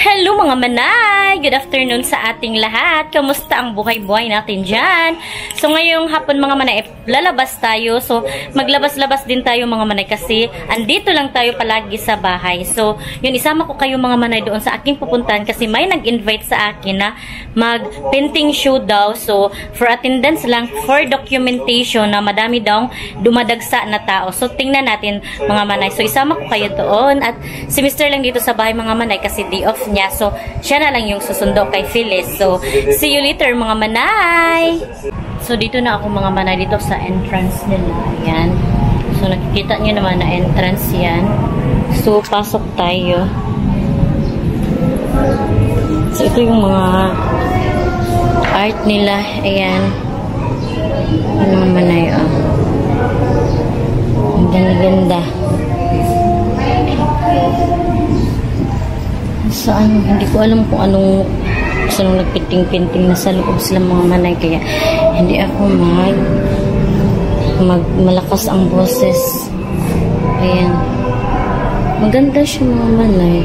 Hello mga manay! Good afternoon sa ating lahat. Kamusta ang buhay-buhay natin dyan? So ngayong hapon mga manay, lalabas tayo. So maglabas-labas din tayo mga manay kasi andito lang tayo palagi sa bahay. So yun, isama ko kayo mga manay doon sa aking pupuntahan kasi may nag-invite sa akin na mag-painting show daw. So for attendance lang, for documentation na madami daw dumadagsa na tao. So tingnan natin mga manay. So isama ko kayo doon at si Mr. lang dito sa bahay mga manay kasi day off niya. So, siya na lang yung susundo kay Phyllis. So, see you later mga manay! So, dito na ako mga manay dito sa entrance nila. Ayan. So, nakikita nyo naman na entrance yan. So, pasok tayo. So, ito yung mga art nila. Ayan. Yung mga manay, oh. Ang ganda-ganda. Saan? Hindi ko alam kung anong nagpiting-pinting na sa loob sila mga manay. Kaya hindi ako malakas ang boses. Ayan. Maganda siya mga manay.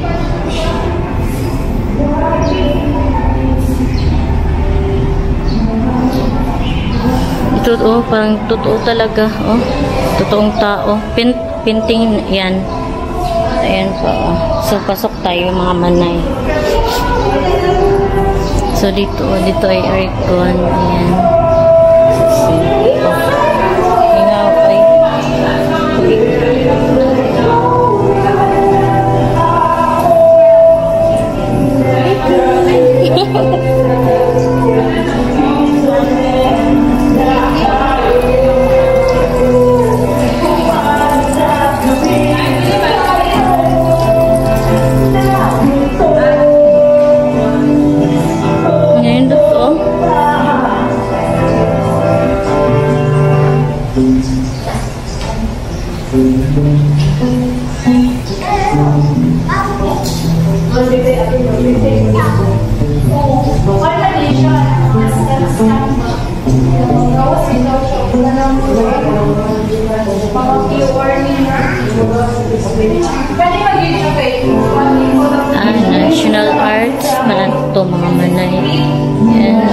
Ito, oh, parang totoo talaga. Oh, totoong tao. Pinting yan. Ayan po. So, pasok tayo mga manay. So, dito ay aircon. Ayan. Hingaw ay. National Arts Mananto mga manay. Yan.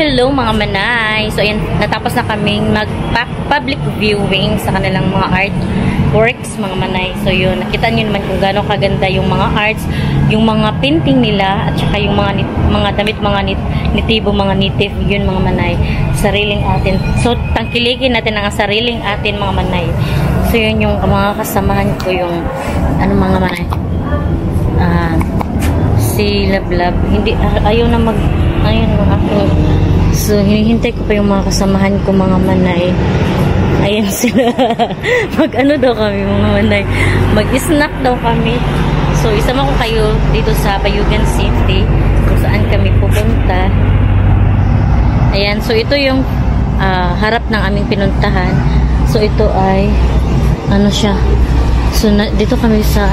Hello mga manay. So ayan, natapos na kaming mag-public viewing sa kanilang mga art works mga manay. So yun, nakita nyo naman kung gaano kaganda yung mga arts, yung mga painting nila at saka yung mga damit, mga nitibo, mga native, yun mga manay. Sariling atin. So tangkilikin natin ang sariling atin mga manay. So yun yung mga kasamahan ko, yung ano mga manay. Si Lablab. Hindi, ayaw na ayun mga aking. So, hinihintay ko pa yung mga kasamahan ko mga manay. Ayan sila. Mag-ano daw kami mga manay. Mag-snack daw kami. So, isama ko kayo dito sa Bayugan City kung saan kami pupunta. Ayan. So, ito yung harap ng aming pinuntahan. So, ito ay ano siya. So, dito kami sa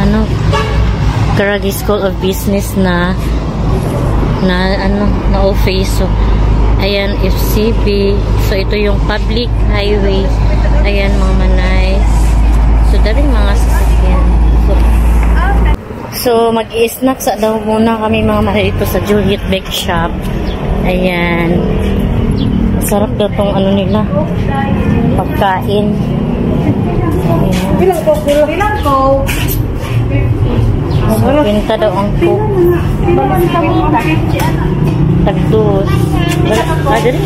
Karagi School of Business na office. So, ayan, FCB. So, ito yung public highway. Ayan, mga manay. So, daming mga sasakyan. So mag-i-snack sa daw muna kami mga manay dito sa Juliet Bake Shop. Ayan. Sarap daw tong nila. Pagkain. Ayan. Bilang ko. So, pinta daw ang cook. Tagdos. Ada rin.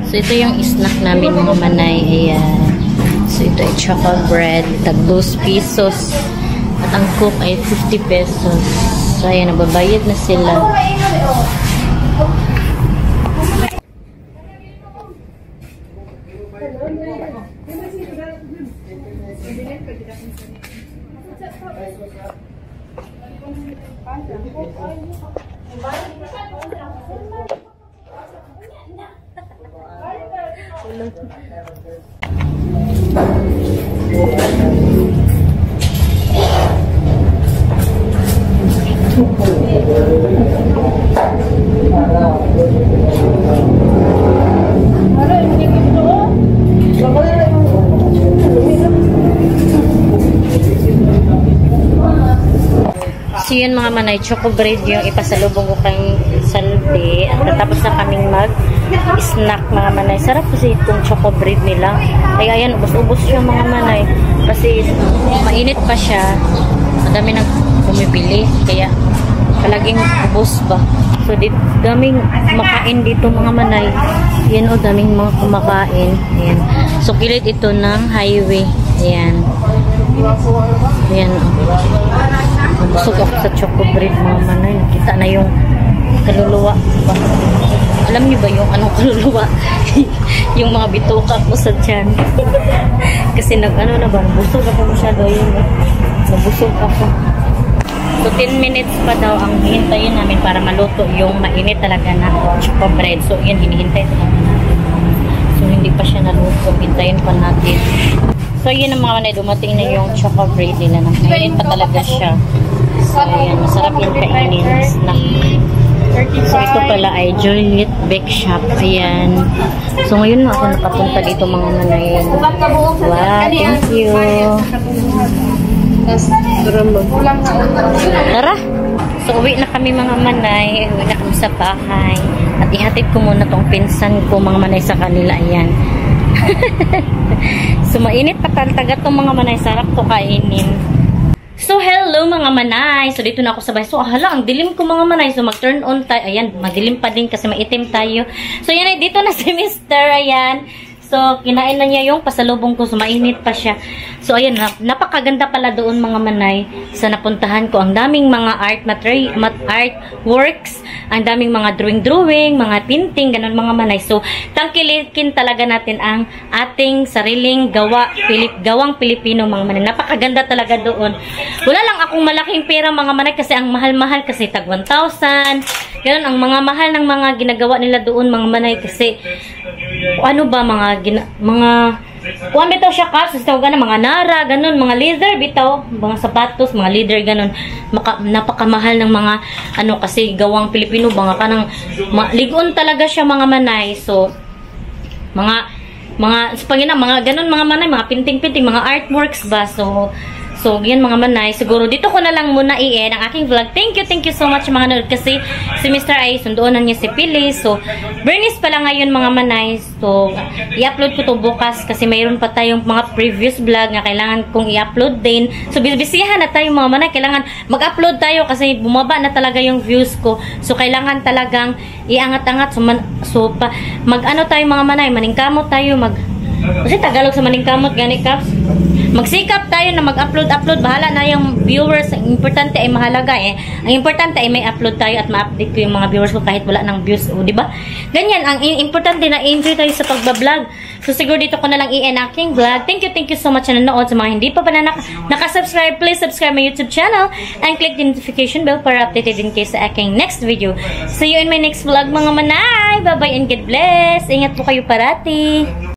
So, ito yung snack namin mga manay. Ayan. So, ito ay chocolate bread. Tagdos pesos. At ang cook ay 50 pesos. So, ayan. Nababayad na sila. So yun mga manay, choco bread yung ipasalubong ko kang salde. At tatapos na kaming mag-snack mga manay. Sarap kasi itong choco bread nila. Kaya ayan, ubos-ubos siya mga manay. Kasi mainit pa siya. Madami nang bumibili. Kaya palaging ubos ba. So daming kumakain dito mga manay. Yan o, daming mga kumakain. Ayan. So kilid ito ng highway. Ayan. Ayan o. Busog ako sa choco bread mga manay. Nakita na yung kaluluwa. Alam niyo ba yung anong kaluluwa? Yung mga bituka ko sa tiyan. Kasi nag-ano na ba? Busog ako masyado yun. Nabusog ako. So 10 minutes pa daw ang hihintayin namin para maluto yung mainit talaga na choco bread. So yan, hinihintay talaga natin. So hindi pa siya naluto. Hintayin pa natin. So yun ang mga manay. Dumating na yung choco bread nila. Mainit pa talaga siya. So, ayan, masarap yung kainin. Snack. So, ito pala ay Juliet Bake Shop. Ayan. So, ngayon ako nakapunta dito mga manay. Wow, thank you. Tara. So, uwi na kami mga manay. Uwi na kami sa bahay. At ihatid ko muna tong pinsan ko mga manay sa kanila. Ayan. So, mainit pa talaga itong mga manay. Sarap to kainin. So, hello mga manay. So, dito na ako sa bahay. So, hala, ang dilim ko mga manay. So, mag-turn on tayo. Ayan, madilim pa din kasi maitim tayo. So, yan ay dito na si Mr. Ayan. So, kinain na niya yung pasalubong ko. So, mainit pa siya. So, ayan, napakaganda pala doon mga manay sa napuntahan ko. Ang daming mga art works, ang daming mga drawing, mga painting, ganun mga manay. So, tangkilikin talaga natin ang ating sariling gawang Pilipino mga manay. Napakaganda talaga doon. Wala lang akong malaking pera mga manay kasi ang mahal-mahal kasi tag 1,000. Ganun ang mga mahal ng mga ginagawa nila doon mga manay kasi ano ba mga kuwan bitaw siya kasi tawag na mga nara, ganun, mga leather bitaw, mga sapatos, mga leather, ganun. Napakamahal ng mga ano kasi gawang Pilipino, mga kanang ligon talaga siya mga manay. So mga ganun mga manay, mga pinting-pinting, mga artworks ba. So, yan mga manay. Siguro, dito ko na lang muna i-end ang aking vlog. Thank you so much mga nanood. Kasi, si Mr. ay sundoon na niya si Pili. So, Bernice pala ngayon mga manay. So, i-upload ko to bukas. Kasi mayroon pa tayong mga previous vlog na kailangan kong i-upload din. So, bisihan na tayo mga manay. Kailangan mag-upload tayo kasi bumaba na talaga yung views ko. So, kailangan talagang iangat-angat. So, mag-ano tayo mga manay. Maningkamot tayo. Kasi Tagalog sa maningkamot. Gani Caps. Magsikap tayo na mag-upload. Bahala na yung viewers. Ang importante ay mahalaga eh. Ang importante ay may upload tayo at ma-update ko yung mga viewers ko kahit wala ng views. O, diba? Ganyan. Ang importante na enjoy tayo sa pagbablog. So, siguro dito ko na lang i-end aking vlog. Thank you so much na nanood. Sa mga hindi pa nakasubscribe, please subscribe my YouTube channel and click the notification bell para updated in case sa aking next video. See you in my next vlog mga manay. Bye-bye and God bless. Ingat po kayo parati.